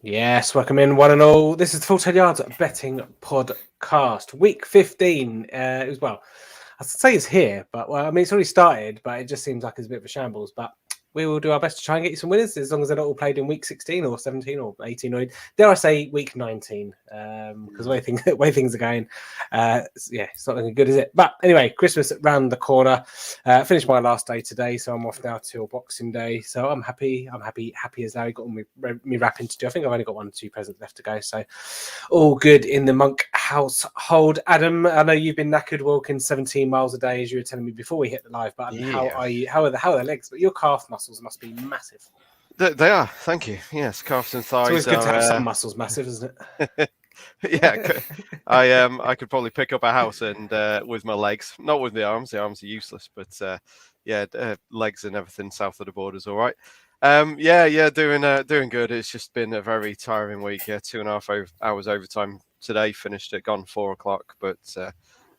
Yes, welcome in one and all. This is the Full 10 Yards Betting Podcast. Week 15 I'd say it's here, but it's already started, but it just seems like it's a bit of a shambles. But we will do our best to try and get you some winners, as long as they're not all played in week 16 or 17 or 18 or dare I say week 19, because the way things are going, it's not looking good, is it? But anyway, Christmas round the corner. Finished my last day today, so I'm off now till Boxing Day. So I'm happy as Larry. Got me wrapping to do. I think I've only got 1 or 2 presents left to go, so all good in the Monk household. Adam, I know you've been knackered walking 17 miles a day, as you were telling me before we hit the live button. Yeah. How are you? How are the legs? But your calf muscles must be massive. They are. Thank you. Yes, calves and thighs. It's always good to have some muscles massive, isn't it? Yeah, I could probably pick up a house and with my legs, not with the arms. The arms are useless, but legs and everything south of the border's all right. Doing good. It's just been a very tiring week. 2.5 hours overtime today. Finished at gone 4 o'clock, but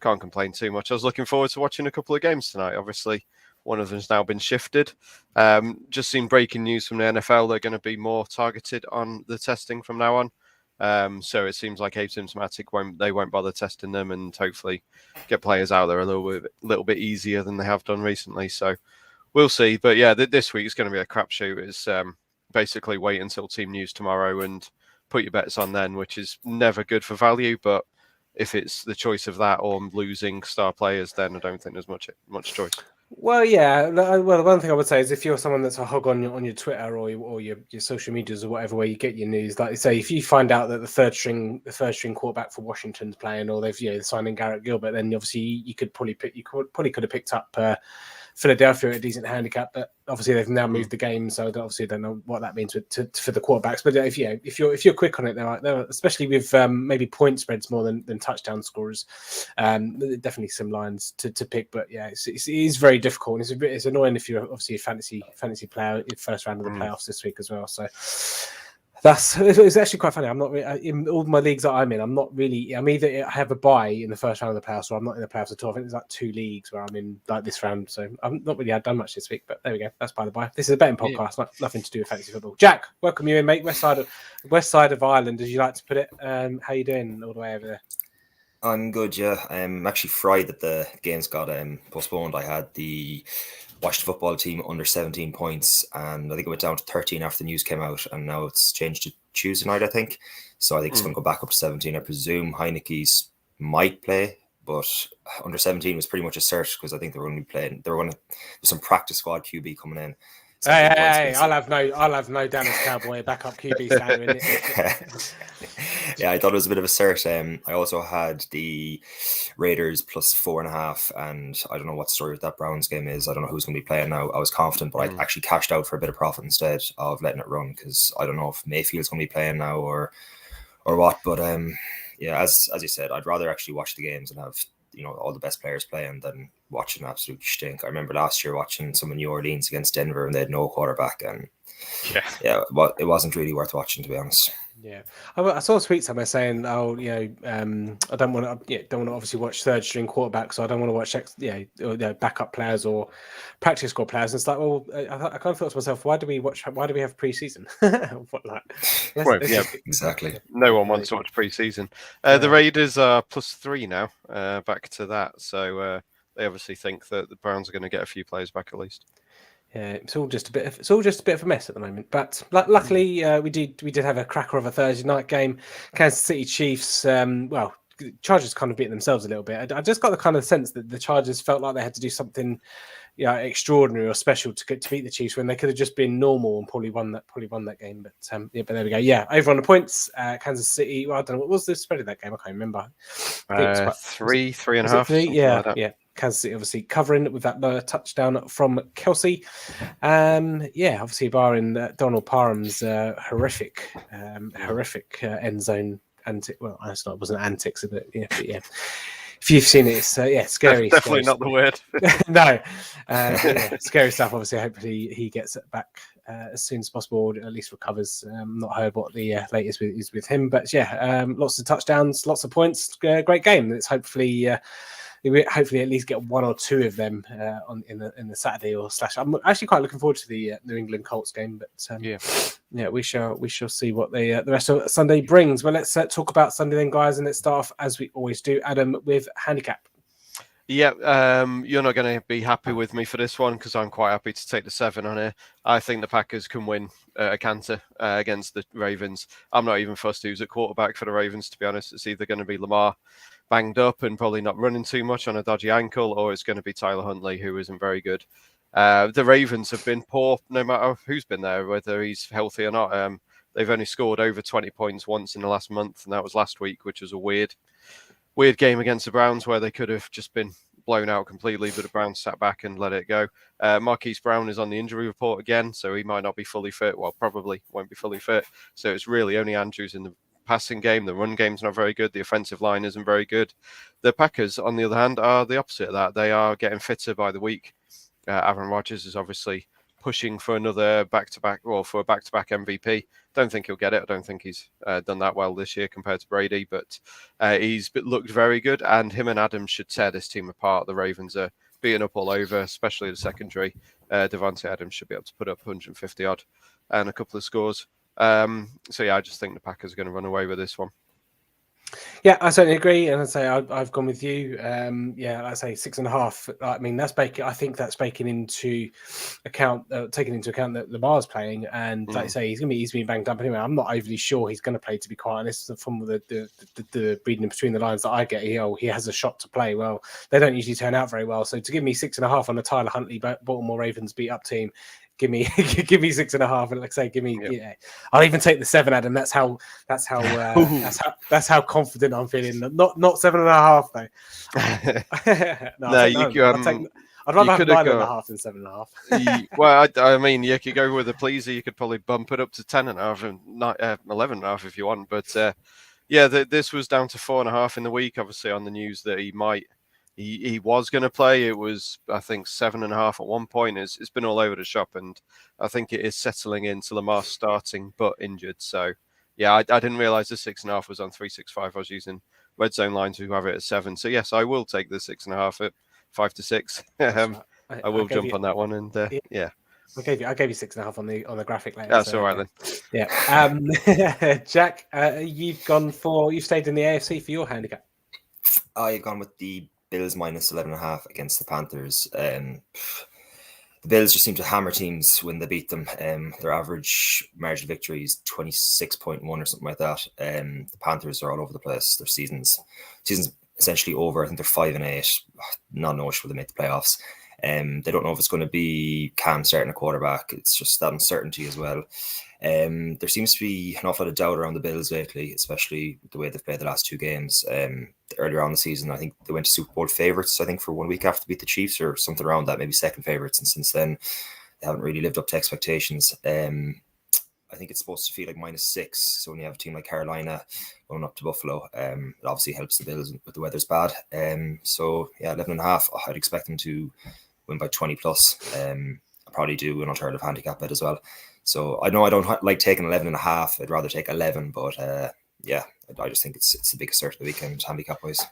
can't complain too much. I was looking forward to watching a couple of games tonight. Obviously, one of them's now been shifted. Just seen breaking news from the NFL. They're going to be more targeted on the testing from now on. So it seems like asymptomatic they won't bother testing them, and hopefully get players out there a little bit easier than they have done recently. So we'll see. But yeah, this week is going to be a crapshoot. It's basically wait until team news tomorrow and put your bets on then, which is never good for value. But if it's the choice of that or losing star players, then I don't think there's much choice. Well, yeah. Well, the one thing I would say is if you're someone that's a hog on your Twitter or your social medias or whatever where you get your news, like say if you find out that the third string quarterback for Washington's playing, or they've signing Garrett Gilbert, then obviously you could probably could have picked up Philadelphia at a decent handicap, but obviously they've now moved the game, so obviously I don't know what that means for the quarterbacks. But if you're quick on it, they're especially with maybe point spreads more than touchdown scorers. Definitely some lines to pick, but yeah, it is very difficult. And it's annoying if you're obviously a fantasy player in first round of the playoffs this week as well. So. It's actually quite funny. I'm not really, in all my leagues that I'm in. I'm either I have a bye in the first round of the playoffs, or I'm not in the playoffs at all. I think there's like 2 leagues where I'm in like this round, so I'm not really done much this week. But there we go. That's by the by. This is a betting podcast, nothing to do with fantasy football. Jack, welcome you in, mate. West side of Ireland, as you like to put it. How you doing all the way over there? I'm good, yeah. I'm actually fried that the games got postponed. I had the Washington football team under 17 points, and I think it went down to 13 after the news came out, and now it's changed to Tuesday night, I think. So I think it's going to go back up to 17. I presume Heineke's might play, but under 17 was pretty much a cert because I think they were going to be playing. There's some practice squad QB coming in. Hey! I'll have no Dallas Cowboy backup QB standard in it. Yeah, I thought it was a bit of a cert. I also had the Raiders plus 4.5, and I don't know what the story with that Browns game is. I don't know who's going to be playing now. I was confident, but I actually cashed out for a bit of profit instead of letting it run because I don't know if Mayfield's going to be playing now or what. But yeah, as you said, I'd rather actually watch the games and have all the best players playing than watching absolute stink. I remember last year watching some of New Orleans against Denver and they had no quarterback, and it wasn't really worth watching, to be honest. Yeah, I saw a tweet somewhere saying, "Oh, I don't want to obviously watch third string quarterbacks, so I don't want to watch backup players or practice squad players." And it's like, well, I kind of thought to myself, why do we have preseason? Exactly. No one wants to watch preseason. The Raiders are +3 now, back to that, so they obviously think that the Browns are going to get a few players back at least. Yeah, it's all just a bit of a mess at the moment. But luckily, we did have a cracker of a Thursday night game. Kansas City Chiefs. Chargers kind of beating themselves a little bit. I just got the kind of sense that the Chargers felt like they had to do something, extraordinary or special to beat the Chiefs when they could have just been normal and probably won that game. But but there we go. Yeah, over on the points, Kansas City. Well, I don't know what was the spread of that game. I can't remember. Three and a half. Yeah, like yeah. Kansas City obviously covering with that touchdown from Kelsey. Obviously barring Donald Parham's horrific end zone antic. Well, it wasn't antics, but yeah. If you've seen it, it's scary. Definitely scary not the word. No, scary stuff. Obviously, hopefully he gets it back as soon as possible, or at least recovers. Not heard what the latest is with him, but lots of touchdowns, lots of points. Great game. It's hopefully. we hopefully at least get one or two of them in the Saturday or slash. I'm actually quite looking forward to the New England Colts game, but yeah, we shall see what the rest of Sunday brings. Well, let's talk about Sunday then, guys, and let's start off as we always do, Adam, with handicap. Yeah, you're not going to be happy with me for this one because I'm quite happy to take the 7 on here. I think the Packers can win a canter against the Ravens. I'm not even fussed who's at quarterback for the Ravens, to be honest. It's either going to be Lamar banged up and probably not running too much on a dodgy ankle, or it's going to be Tyler Huntley, who isn't very good. The Ravens have been poor no matter who's been there, whether he's healthy or not. They've only scored over 20 points once in the last month, and that was last week, which was a weird game against the Browns where they could have just been blown out completely, but the Browns sat back and let it go. Marquise Brown is on the injury report again, so he might not be fully fit. Well, probably won't be fully fit. So it's really only Andrews in the passing game. The run game's not very good. The offensive line isn't very good. The Packers, on the other hand, are the opposite of that. They are getting fitter by the week. Aaron Rodgers is obviously pushing for another back-to-back, well, for a back-to-back MVP. Don't think he'll get it. I don't think he's done that well this year compared to Brady, but he's looked very good, and him and Adams should tear this team apart. The Ravens are beating up all over, especially the secondary. Devontae Adams should be able to put up 150-odd and a couple of scores. So, yeah, I just think the Packers are going to run away with this one. Yeah, I certainly agree, and I say I've gone with you. Yeah, I say 6.5. I mean, that's baking. I think that's taking into account that Lamar's playing, and like I say, he's been banged up anyway. I'm not overly sure he's going to play, to be quite honest. From the reading in between the lines that I get, he has a shot to play. Well, they don't usually turn out very well. So to give me 6.5 on a Tyler Huntley Baltimore Ravens beat up team. Give me 6.5, and like I say, give me. Yep. Yeah, I'll even take the 7, Adam. That's how confident I'm feeling. Not 7.5 though. I'd rather have 9.5 than 7.5. Well, I mean, you could go with a pleaser. You could probably bump it up to 10.5 and 11.5 if you want. But yeah, this was down to 4.5 in the week. Obviously, on the news that he was going to play. It was, I think, 7.5 at one point. It's been all over the shop, and I think it is settling into Lamar starting but injured. So, yeah, I didn't realize the 6.5 was on 365. I was using Red Zone lines who have it at 7. So, yes, I will take the 6.5 at 5 to 6. I will jump on that one, and yeah. I gave you 6.5 on the graphic later. That's all right then. Yeah. Jack, you've stayed in the AFC for your handicap. I've gone with the Bills minus 11.5 against the Panthers. The Bills just seem to hammer teams when they beat them. Their average margin of victory is 26.1 or something like that. The Panthers are all over the place. Their season's essentially over. I think they're 5-8. Not know should they make the playoffs. They don't know if it's going to be Cam starting a quarterback. It's just that uncertainty as well. There seems to be an awful lot of doubt around the Bills lately, especially the way they've played the last 2 games. Earlier on in the season, I think they went to Super Bowl favourites, I think, for 1 week after they beat the Chiefs or something around that, maybe second favourites. And since then, they haven't really lived up to expectations. I think it's supposed to feel like -6. So when you have a team like Carolina going up to Buffalo, it obviously helps the Bills, but the weather's bad. So yeah, 11.5, I'd expect them to win by 20 plus. I'll probably do an alternative handicap bet as well. So I know I don't like taking 11.5. I'd rather take 11, but yeah, I just think it's the biggest start of the weekend handicap wise.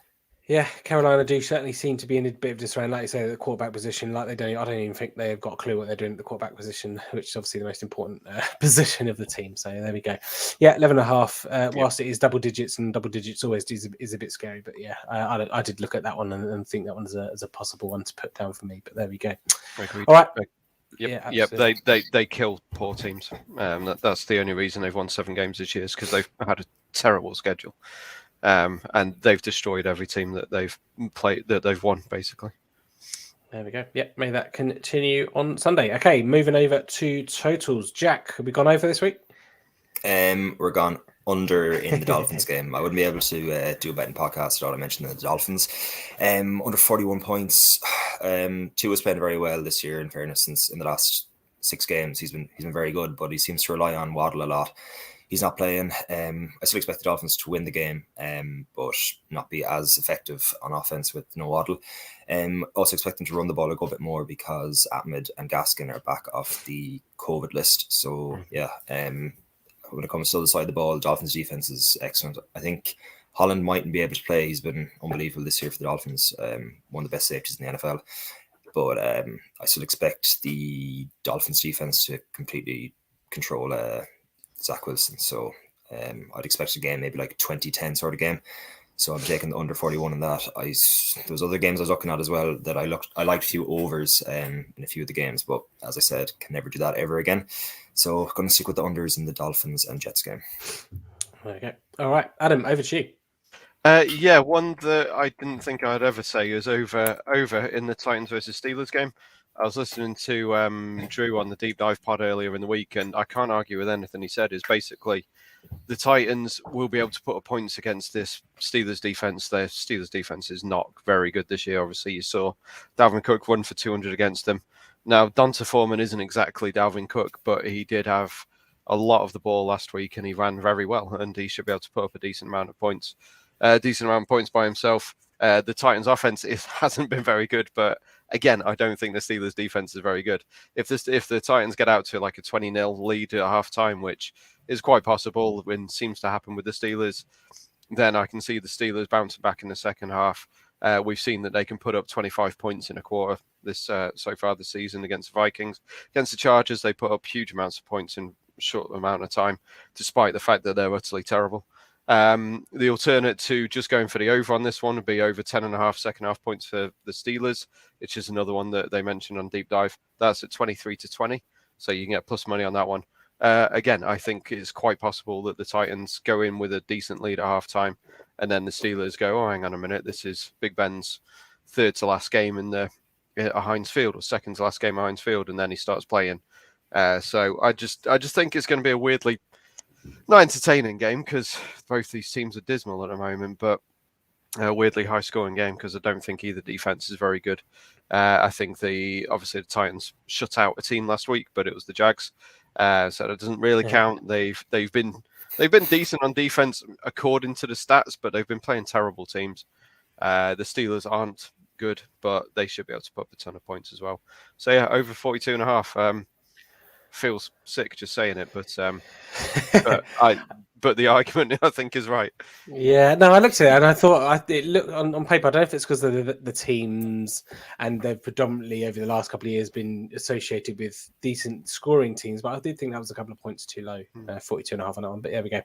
Yeah, Carolina do certainly seem to be in a bit of disarray, like you say, the quarterback position. Like I don't even think they've got a clue what they're doing at the quarterback position, which is obviously the most important position of the team. So there we go. Yeah, 11.5. Whilst it is double digits, and double digits always is a bit scary, but yeah, I did look at that one and think that one as a possible one to put down for me. But there we go. Agreed. All right. Yep. They kill poor teams. That's the only reason they've won 7 games this year is because they've had a terrible schedule. And they've destroyed every team that they've played, that they've won, basically. There we go. Yeah, may that continue on Sunday. Okay, moving over to totals. Jack, have we gone over this week? We're gone under in the Dolphins game. I wouldn't be able to do a betting podcast without I mentioning the Dolphins. Under 41 points. Tua's playing very well this year, in fairness, since in the last 6 games he's been very good, but he seems to rely on Waddle a lot. He's not playing. I still expect the Dolphins to win the game, but not be as effective on offense with no Waddle. Also expect them to run the ball a good bit more because Ahmed and Gaskin are back off the COVID list. So yeah, when it comes to the other side of the ball, the Dolphins defense is excellent. I think Holland mightn't be able to play. He's been unbelievable this year for the Dolphins. One of the best safeties in the NFL. But I still expect the Dolphins defense to completely control Zach Wilson. So I'd expect a game maybe like a 20-10 sort of game. So I'm taking the under 41 in that. There was other games I was looking at as well that I liked a few overs in a few of the games, but as I said, can never do that ever again. So I'm going to stick with the unders in the Dolphins and Jets game. Okay. All right, Adam, over to you. Yeah, one that I didn't think I'd ever say is over in the Titans versus Steelers game. I was listening to Drew on the Deep Dive pod earlier in the week, and I can't argue with anything he said. Is basically the Titans will be able to put up points against this Steelers defense. Their Steelers defense is not very good this year. Obviously, you saw Dalvin Cook run for 200 against them. Now, Donta Foreman isn't exactly Dalvin Cook, but he did have a lot of the ball last week, and he ran very well, and he should be able to put up a decent amount of points. By himself. The Titans' offense hasn't been very good, but again, I don't think the Steelers' defense is very good. If the Titans get out to like a 20-0 lead at halftime, which is quite possible and seems to happen with the Steelers, then I can see the Steelers bouncing back in the second half. We've seen that they can put up 25 points in a quarter so far this season against the Vikings. Against the Chargers, they put up huge amounts of points in a short amount of time, despite the fact that they're utterly terrible. The alternate to just going for the over on this one would be over 10.5 second half points for the Steelers, which is another one that they mentioned on Deep Dive. That's at 23-20, so you can get plus money on that one. Again, I think it's quite possible that the Titans go in with a decent lead at halftime, and then the Steelers go, oh, hang on a minute, this is Big Ben's third to last game at Heinz Field, or second to last game at Heinz Field, and then he starts playing. So I just think it's going to be a weirdly not entertaining game because both these teams are dismal at the moment, but a weirdly high scoring game because I don't think either defense is very good. I think obviously the Titans shut out a team last week, but it was the Jags, so that doesn't really count. They've been decent on defense according to the stats, but they've been playing terrible teams. The Steelers aren't good, but they should be able to put up a ton of points as well. So yeah, over 42.5. Feels sick just saying it, but the argument I think is right. Yeah, no, I looked at it and I thought it looked on paper. I don't know if it's because of the teams, and they've predominantly over the last couple of years been associated with decent scoring teams, but I did think that was a couple of points too low, 42.5 on that one. But there we go.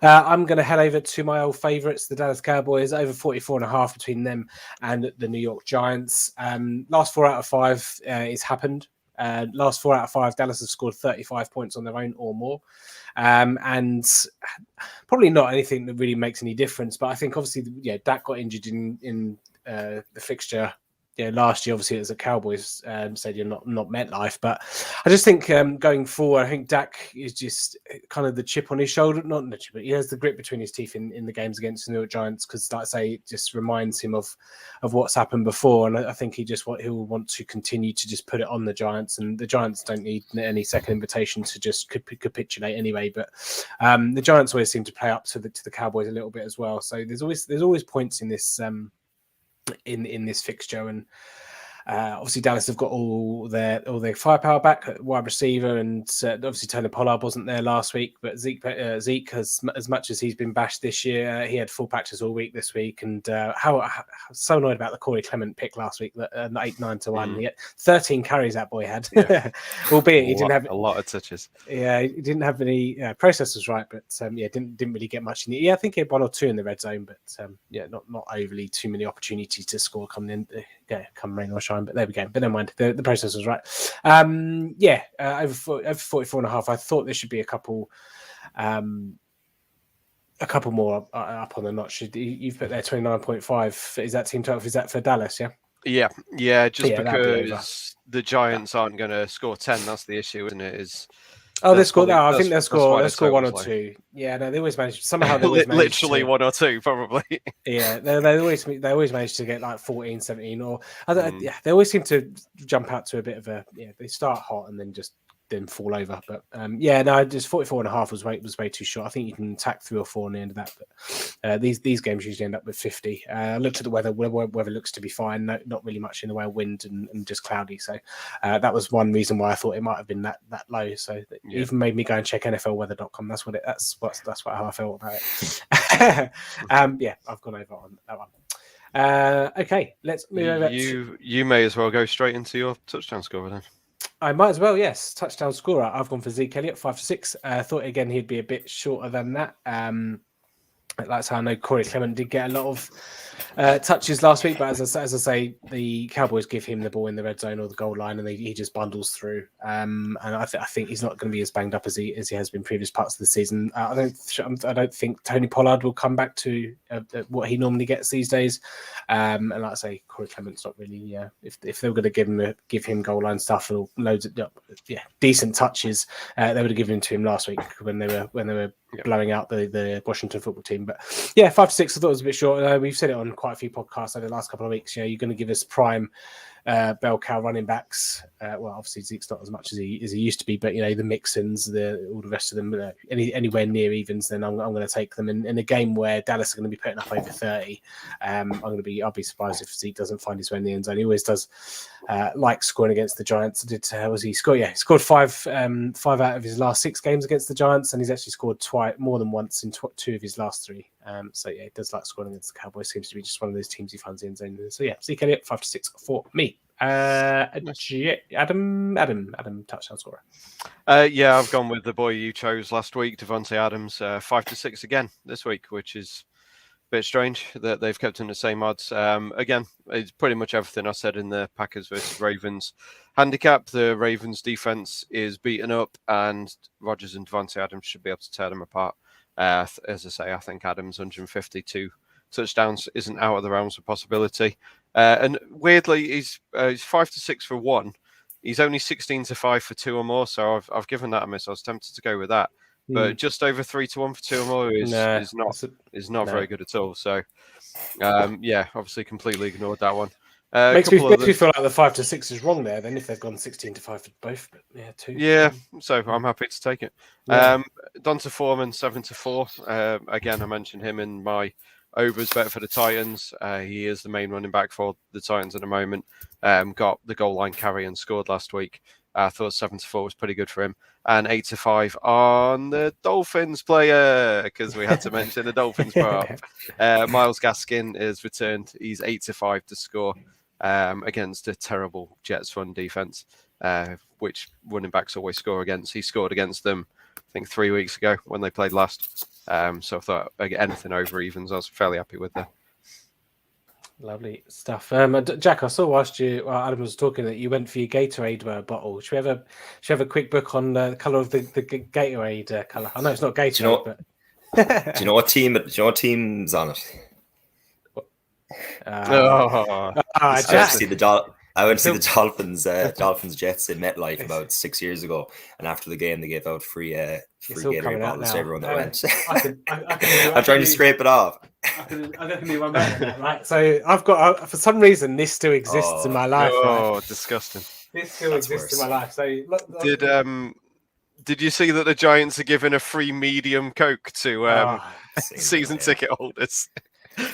I'm going to head over to my old favourites, the Dallas Cowboys, over 44.5 between them and the New York Giants. Last 4 out of 5 it's happened. Last 4 out of 5, Dallas have scored 35 points on their own or more. And probably not anything that really makes any difference. But I think obviously, Dak got injured in the fixture. Last year, obviously, it was a Cowboys stadium, not MetLife. But I just think going forward, I think Dak is just kind of the chip on his shoulder. Not the chip, but he has the grit between his teeth in the games against the New York Giants because, like I say, it just reminds him of what's happened before. And I think he'll want to continue to just put it on the Giants. And the Giants don't need any second invitation to just capitulate anyway. But the Giants always seem to play up to the Cowboys a little bit as well. So there's always points in this. In this fixture, and obviously Dallas have got all their firepower back at wide receiver, and obviously Tony Pollard wasn't there last week, but Zeke has, as much as he's been bashed this year, he had full practice all week this week, and how so annoyed about the Corey Clement pick last week, that 8-9 to 1. He had 13 carries that boy had, albeit he didn't have a lot of touches. Yeah, he didn't have any process was right, but didn't really get much in it. I think he had 1 or 2 in the red zone, but not overly too many opportunities to score come rain or shine. But there we go. But never mind, the process was right. Over 44.5. I thought there should be a couple more up on the notch. You've put there 29.5. Is that team total? Is that for Dallas? Yeah. Because the Giants aren't going to score 10. That's the issue, isn't it? They score. No, I think they'll score 1 or 2. Yeah, no, they always manage. Somehow they always manage literally 1 or 2, probably. Yeah, they always manage to get like 14, 17, or they always seem to jump out to a bit of a. They start hot and then just them fall over. But no, just 44.5 was way too short. I think you can tack 3 or 4 on the end of that. But these games usually end up with 50. I looked at the weather. Weather looks to be fine. Not really much in the way of wind and just cloudy. So that was one reason why I thought it might have been that low. So it even made me go and check NFLweather.com. That's how I felt about it. I've gone over on that one. Okay, let's move over. You may as well go straight into your touchdown scorer then. I might as well, yes. Touchdown scorer. I've gone for Zeke Elliott, 5 to 6. I thought again he'd be a bit shorter than that. That's how I know Corey Clement did get a lot of touches last week, but as I say, the Cowboys give him the ball in the red zone or the goal line, and he just bundles through. And I think he's not going to be as banged up as he has been previous parts of the season. I don't think Tony Pollard will come back to what he normally gets these days. And like I say, Corey Clement's not really. If they were going to give him goal line stuff and loads of decent touches, they would have given him to him last week when they were blowing out the Washington football team. But 5 to 6, I thought it was a bit short. We've said it on quite a few podcasts over the last couple of weeks. You're going to give us prime bell cow running backs. Well, obviously Zeke's not as much as he used to be, but the Mixons, all the rest of them, anywhere near evens, then I'm going to take them. In a game where Dallas are going to be putting up over 30, I'll be surprised if Zeke doesn't find his way in the end zone. He always does like scoring against the Giants. He scored 5 out of his last 6 games against the Giants, and he's actually scored more than once in 2 of his last 3. He does like scoring against the Cowboys. Seems to be just one of those teams he finds the end zone. So Zeke Elliott, 5 to 6 for me. Adam, touchdown scorer. I've gone with the boy you chose last week, Devontae Adams, 5 to 6 again this week, which is a bit strange that they've kept him the same odds. Again, it's pretty much everything I said in the Packers versus Ravens handicap. The Ravens defense is beaten up, and Rodgers and Devontae Adams should be able to tear them apart. As I say, I think Adams 152 touchdowns isn't out of the realms of possibility. And weirdly, he's 5 to 6 for 1. He's only 16 to 5 for 2 or more. So I've given that a miss. I was tempted to go with that, but just over 3 to 1 for 2 or more is not very good at all. So obviously completely ignored that one. Makes me feel like the 5 to 6 is wrong there. Then if they've gone 16 to 5 for both, but 2. Yeah, so I'm happy to take it. Donta Foreman 7 to 4. Again, I mentioned him in my overs bet for the Titans. He is the main running back for the Titans at the moment. Got the goal line carry and scored last week. I thought 7 to 4 was pretty good for him. And 8 to 5 on the Dolphins player, because we had to mention the Dolphins prop. Myles Gaskin is returned. He's 8 to 5 to score against a terrible Jets run defense, which running backs always score against. He scored against them, I think, 3 weeks ago when they played last. So I thought anything over evens, I was fairly happy with that. Lovely stuff. Jack, I saw whilst Adam was talking that you went for your Gatorade bottle. Should we have a quick book on the colour of the Gatorade colour? I know it's not Gatorade, but do you know what team's on it? I went to see the Dolphins Jets in MetLife about 6 years ago, and after the game they gave out free Gatorade bottles to everyone that went. I'm trying to scrape it off. I can do one better than that, right? So I've got, for some reason, this still exists in my life. Oh, disgusting! This still exists in my life. So did you see that the Giants are giving a free medium Coke to season ticket holders?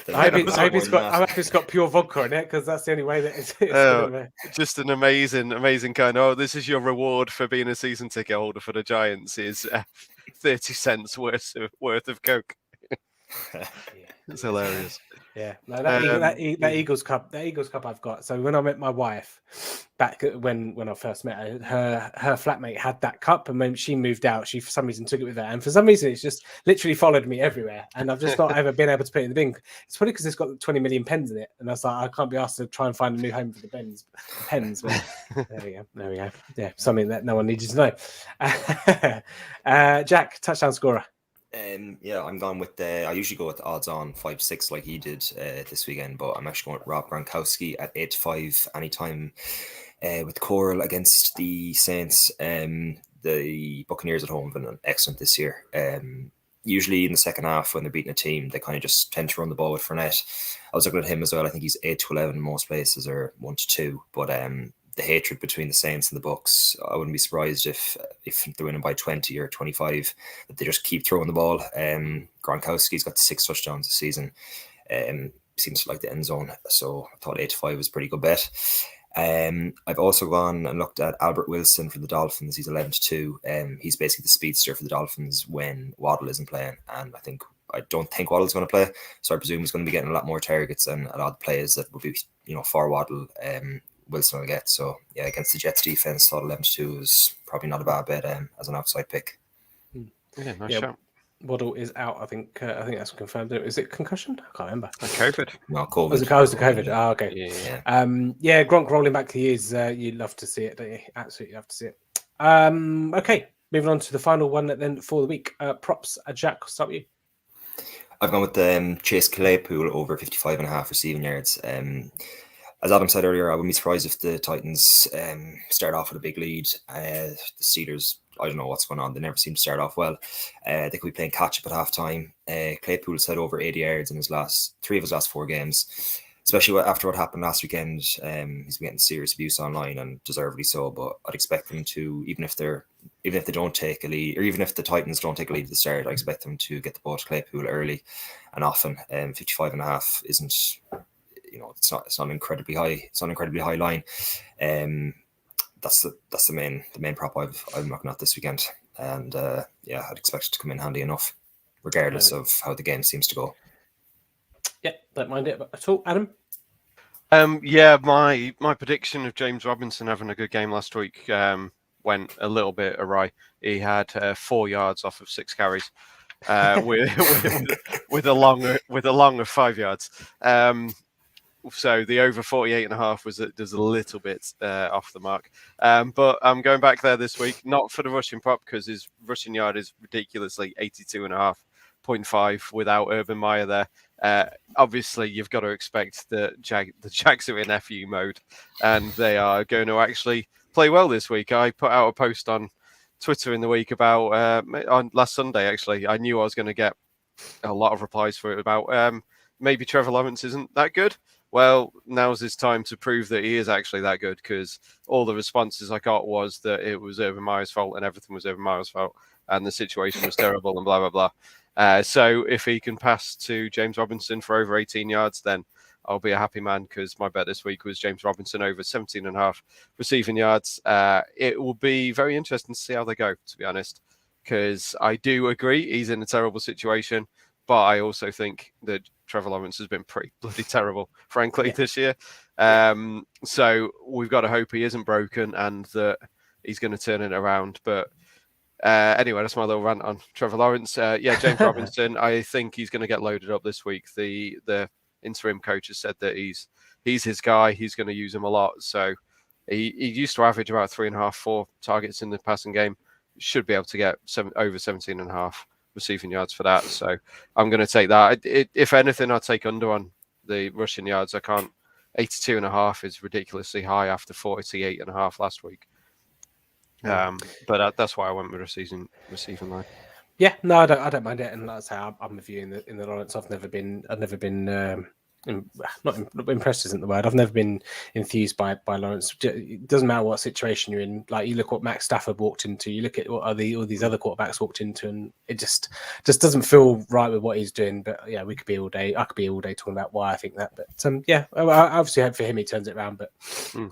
I hope it's got pure vodka in it, because that's the only way that it's just an amazing kind. Oh, this is your reward for being a season ticket holder for the Giants is 30 cents worth of Coke. It's hilarious. Yeah, no, that Eagles Cup I've got. So when I met my wife back when I first met her, her flatmate had that cup, and when she moved out, she for some reason took it with her, and for some reason it's just literally followed me everywhere, and I've just not ever been able to put it in the bin. It's probably because it's got 20 million pens in it, and I was like, I can't be asked to try and find a new home for the pens. But there we go. Yeah, something that no one needed to know. Jack, touchdown scorer. I'm going with I usually go with odds on 5-6 like he did this weekend, but I'm actually going with Rob Gronkowski at 8-5 anytime with Coral against the Saints. The Buccaneers at home have been excellent this year. Usually in the second half when they're beating a team, they kind of just tend to run the ball with Fournette. I was looking at him as well. I think he's 8-11 in most places, or 1-2, but the hatred between the Saints and the Bucks. I wouldn't be surprised if they're winning by 20 or 25, that they just keep throwing the ball. Gronkowski's got 6 touchdowns this season. Seems to like the end zone, so I thought 8-5 was a pretty good bet. I've also gone and looked at Albert Wilson for the Dolphins. He's 11-2. He's basically the speedster for the Dolphins when Waddle isn't playing, and I don't think Waddle's going to play, so I presume he's going to be getting a lot more targets and a lot of plays that would be, for Waddle. Wilson will get. So yeah, against the Jets defense, thought 11-2 is probably not a bad bet as an outside pick. Yeah, nice shot. Waddle is out. I think that's confirmed. Is it concussion? I can't remember. COVID. No, COVID. Was it COVID? Oh, okay. Yeah. Gronk rolling back to years. You love to see it, don't you? Absolutely love to see it. Okay, moving on to the final one then for the week. Props. Jack, I'll start with you. I've gone with Chase Claypool over 55.5 receiving yards. As Adam said earlier, I wouldn't be surprised if the Titans start off with a big lead. The Steelers, I don't know what's going on. They never seem to start off well. They could be playing catch-up at halftime. Claypool's had over 80 yards in three of his last 4 games, especially after what happened last weekend. He's been getting serious abuse online, and deservedly so. But I'd expect them to, even if they don't take a lead, or even if the Titans don't take a lead at the start, I expect them to get the ball to Claypool early and often. 55.5 isn't, it's not an incredibly high. It's not an incredibly high line. That's the main prop I'm looking at this weekend, and I'd expect it to come in handy enough, regardless of how the game seems to go. Yeah, don't mind it at all, Adam. My prediction of James Robinson having a good game last week went a little bit awry. He had 4 yards off of 6 carries, with a long of 5 yards. So the over 48.5 was a little bit off the mark. But I'm going back there this week, not for the rushing prop, because his rushing yard is ridiculously 82.5 without Urban Meyer there. Obviously, you've got to expect the Jags are in FU mode, and they are going to actually play well this week. I put out a post on Twitter in the week about on last Sunday. Actually, I knew I was going to get a lot of replies for it about maybe Trevor Lawrence isn't that good. Well, now's his time to prove that he is actually that good, because all the responses I got was that it was Urban Meyer's fault and everything was Urban Meyer's fault and the situation was terrible and blah, blah, blah. So if he can pass to James Robinson for over 18 yards, then I'll be a happy man, because my bet this week was James Robinson over 17.5 receiving yards. It will be very interesting to see how they go, to be honest, because I do agree he's in a terrible situation. But I also think that Trevor Lawrence has been pretty bloody terrible, frankly, this year. So we've got to hope he isn't broken and that he's going to turn it around. But anyway, that's my little rant on Trevor Lawrence. James Robinson, I think he's going to get loaded up this week. The interim coach has said that he's his guy. He's going to use him a lot. So he used to average about 3.5, 4 targets in the passing game. Should be able to get over 17.5. receiving yards for that. So I'm going to take that. If anything, I'll take under on the rushing yards. I can't. 82.5 is ridiculously high after 48.5 last week. But that's why I went with receiving line. Yeah, no, I don't mind it, and that's how I'm with you in the Lawrence. I've never been not impressed isn't the word. I've never been enthused by Lawrence. It doesn't matter what situation you're in. Like, you look what Max Stafford walked into, you look at what all these other quarterbacks walked into, and it just doesn't feel right with what he's doing. But yeah, we could be all day. I could be all day talking about why I think that. But I obviously hope for him he turns it around. But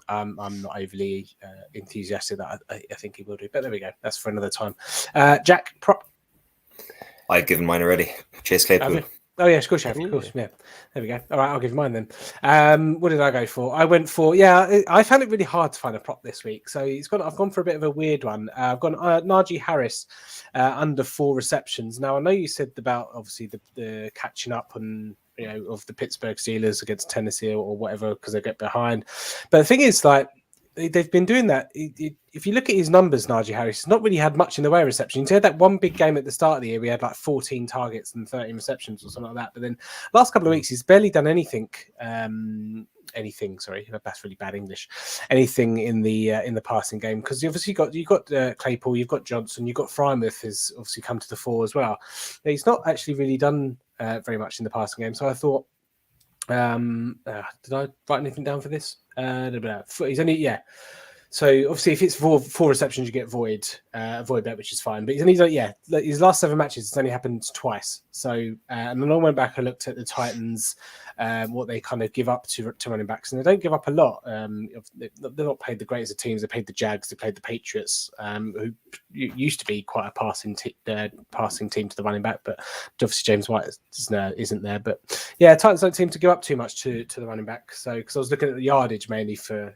I'm not overly enthusiastic that I think he will do. But there we go. That's for another time. Jack, prop. I've given mine already. Chase Claypool. Oh yeah, of course you have. Of course, yeah. There we go. All right, I'll give you mine then. What did I go for? I went for I found it really hard to find a prop this week, so I've gone for a bit of a weird one. I've gone Najee Harris under 4 receptions. Now I know you said about obviously the catching up and of the Pittsburgh Steelers against Tennessee or whatever because they get behind, but the thing is, like, they've been doing that. If you look at his numbers, Najee Harris has not really had much in the way of reception. He had that one big game at the start of the year. We had like 14 targets and 13 receptions or something like that. But then last couple of weeks, he's barely done anything. Sorry, that's really bad English. Anything in the passing game, because obviously you've got Claypool, you've got Johnson, you've got Frymouth has obviously come to the fore as well. He's not actually really done very much in the passing game. So I thought, Did I write anything down for this? He's only So obviously, if it's four receptions, you get void bet, which is fine. But he's only his last 7 matches, it's only happened twice. So and then I went back and looked at the Titans, what they kind of give up to running backs, and they don't give up a lot. They're not played the greatest of teams. They played the Jags, they played the Patriots, who used to be quite a passing team to the running back, but obviously James White isn't there. But yeah, Titans don't seem to give up too much to the running back. So because I was looking at the yardage mainly for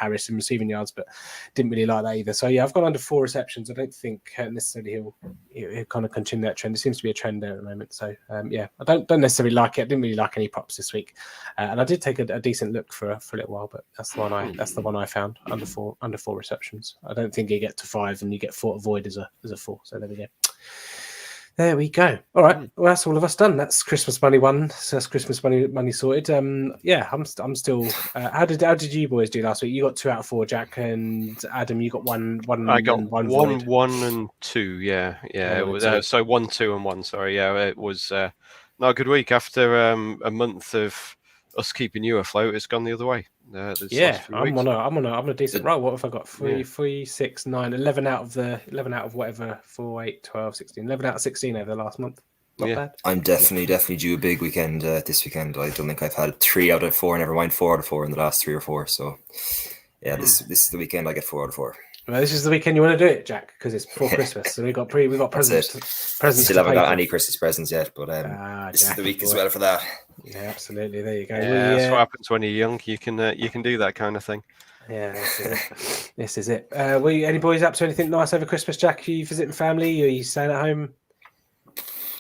Harris in receiving yards, but didn't really like that either. So yeah, I've gone under 4 receptions. I don't think necessarily he'll kind of continue that trend. There seems to be a trend there at the moment. So I don't necessarily like it. I didn't really like any props this week, and I did take a decent look for a little while, but that's the one I found under four receptions. I don't think you get to 5 and you get 4 avoid as a 4. So there we go. There we go. All right. Well, that's all of us done. That's Christmas money one. So that's Christmas money sorted. I'm still. How did you boys do last week? You got 2 out of 4, Jack, and Adam. You got one. I got and one, 1 and 2. Yeah. It was so 1, 2, and 1. Sorry. Yeah, it was not a good week after a month of us keeping you afloat. It's gone the other way. I'm on a decent roll. What have I got? 3, 6, 9, 11 out of whatever, 4, 8, 12, 16, 11 out of 16 over the last month. Not bad. I'm definitely due a big weekend this weekend. I don't think I've had 3 out of 4, never mind 4 out of 4 in the last 3 or 4. So yeah, this is the weekend I get 4 out of 4. Well, this is the weekend you want to do it, Jack, because it's before Christmas. So we got presents. Still haven't got any Christmas presents yet, but this is the week as well for that. Yeah, absolutely. There you go. Yeah, that's what happens when you're young. You can do that kind of thing. Yeah, this is it. Were you, any boys up to anything nice over Christmas, Jack? Are you visiting family? Are you staying at home?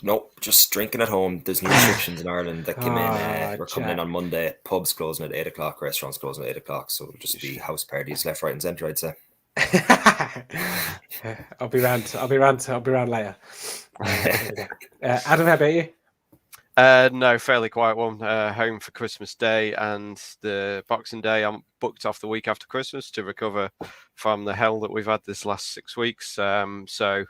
Nope, just drinking at home. There's new restrictions in Ireland that came in. We're coming in on Monday. Pubs closing at 8 o'clock. Restaurants closing at 8 o'clock. So it'll just be house parties left, right, and centre, I'd say. I'll be around later. Adam, how about you? No, fairly quiet one. Home for Christmas Day and the Boxing Day. I'm booked off the week after Christmas to recover from the hell that we've had this last 6 weeks. So,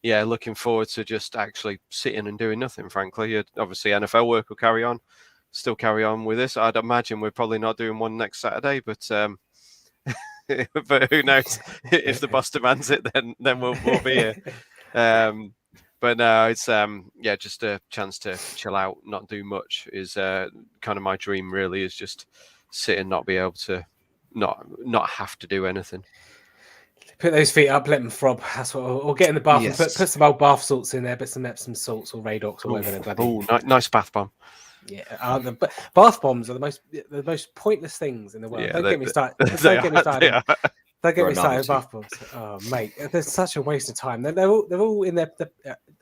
yeah, looking forward to just actually sitting and doing nothing, frankly. Obviously, NFL work will still carry on with this. I'd imagine we're probably not doing one next Saturday, but but who knows? If the boss demands it, then we'll be here. But no, it's just a chance to chill out, not do much. Is kind of my dream. Really, is just sit and not be able to not have to do anything. Put those feet up, let them throb. That's what. Or get in the bath and put some old bath salts in there, put some Epsom salts or Radox or whatever they're bloody. Oh, nice bath bomb. Yeah, the bath bombs are the most pointless things in the world. Don't get me started. Don't get me started with bath bombs. Oh, mate, there's such a waste of time. They're all in there.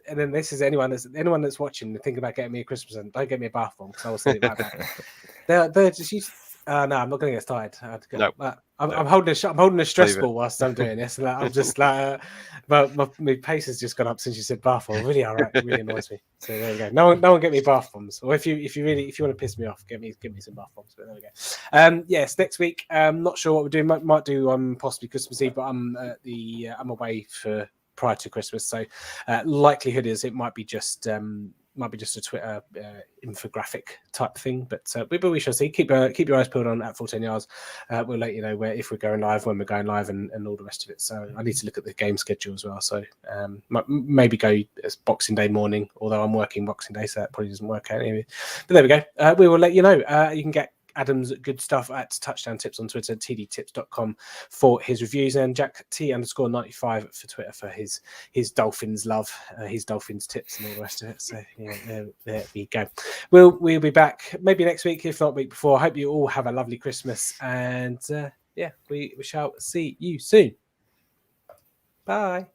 And then this is anyone that's watching and thinking about getting me a Christmas present. Don't get me a bath bomb because I will send it right back. They're just. No, I'm not going to get started. I'm holding a stress ball whilst I'm doing this. And I'm just like, my pace has just gone up since you said bath bomb. Really, all right, it really annoys me. So there you go. No one get me bath bombs. Or if you want to piss me off, give me some bath bombs. But there we go. Yes, next week. Not sure what we're doing. Might do possibly Christmas Eve, but I'm away for prior to Christmas. So likelihood is it might be just a Twitter infographic type thing, but we shall see. Keep your eyes peeled on at 14 yards. We'll let you know if we're going live, when we're going live, and all the rest of it. So I need to look at the game schedule as well. So maybe go as Boxing Day morning, although I'm working Boxing Day, so that probably doesn't work out anyway. But there we go. We will let you know. You can get Adam's good stuff at Touchdown Tips on Twitter, tdtips.com for his reviews, and Jack T_95 for Twitter for his Dolphins love, his Dolphins tips and all the rest of it. So yeah, there we go. We'll be back maybe next week, if not week before. I hope you all have a lovely Christmas, and we shall see you soon. Bye.